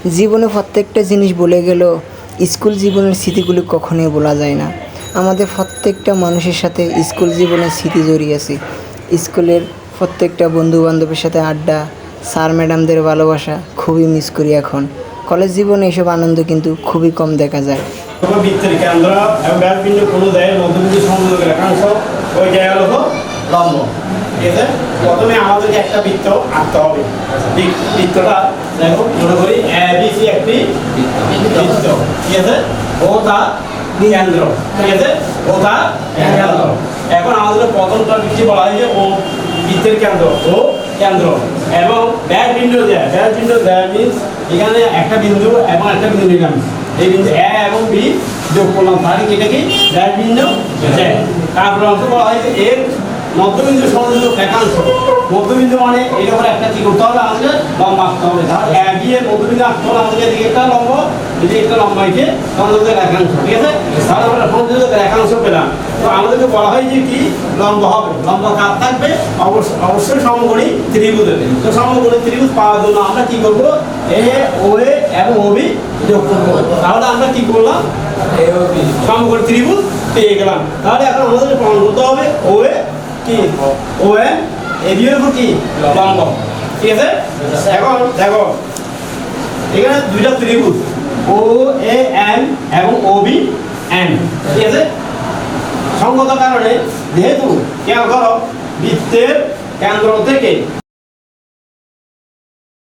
জীবনে প্রত্যেকটা জিনিস ভুলে গেলেও স্কুল জীবনের স্মৃতিগুলি কখনোই ভোলা যায় না। আমাদের প্রত্যেকটা মানুষের সাথে স্কুল জীবনের স্মৃতি জড়িয়ে আছে। স্কুলের প্রত্যেকটা বন্ধুবান্ধবের সাথে আড্ডা, স্যার ম্যাডামদের ভালোবাসা খুবই মিস করি এখন। কলেজ জীবনে এসব আনন্দ কিন্তু খুবই কম দেখা যায়। বৃত্তের কেন্দ্র এবং ব্যাসবিন্দু কোনো দেয় মধ্যবিন্দু সংযোগের রেখাংশ ওই জায়গা হলো লম্ব। ঠিক আছে, প্রথমে আমাদেরকে একটা বৃত্ত আঁকতে হবে। বৃত্তটা দেখো, মনে করি এবিসি একটি বৃত্ত। ঠিক আছে, ও তার কেন্দ্র। ঠিক আছে, ও তার কেন্দ্র। এখন আমাদের প্রথমটা বৃত্তি বলা হয়েছে ও বৃত্তের কেন্দ্র, ও কেন্দ্র এবং ব্যাস বিন্দু দেয়। ব্যাস বিন্দু দেয় মিনস এখানে একটা বিন্দু এবং একটা বিন্দু নিলাম। এই বিন্দু এ এবং বি যোগ করলাম, তাহলে এটা কি ব্যাস বিন্দু দেয়। তারপর অংশ বলা হয়েছে এর মধ্যবিন্দু সংযোগ রেখাংশ। মধ্যবিন্দু মানে এর উপরে একটা কি করতে হবে, আমাদের লম্ব আঁকতে হবে। তাহলে এ বি এর মধ্যবিন্দু আঁকতে হলে আমাদের এদিকে একটা লম্ব, এদিকে একটা লম্ব এঁকে সংযোগের রেখাংশ। ঠিক আছে, তাহলে আমরা সংযোগের রেখাংশ পেলাম। তো আমাদেরকে বলা হয় যে কি লম্ব হবে, লম্ব কার থাকবে, অবশ্যই সমকোণী ত্রিভুজ। তো সমকোণী ত্রিভুজ পাওয়ার জন্য আমরা কি করবো, এ ও এ এবং ও বি যোগ করবো। তাহলে আমরা কি করলাম, সমকোণী ত্রিভুজ পেয়ে গেলাম। তাহলে এখন আমাদের প্রমাণ করতে হবে ও এ কি, ও এ বি এর উপর কি লম্ব। ঠিক আছে, এখন দেখো এখানে দুইটা ত্রিভুজ ও এ এন এবং ও বি এন। ঠিক আছে, সঙ্গত কারণে যেহেতু খেয়াল করো বৃত্তের কেন্দ্র থেকে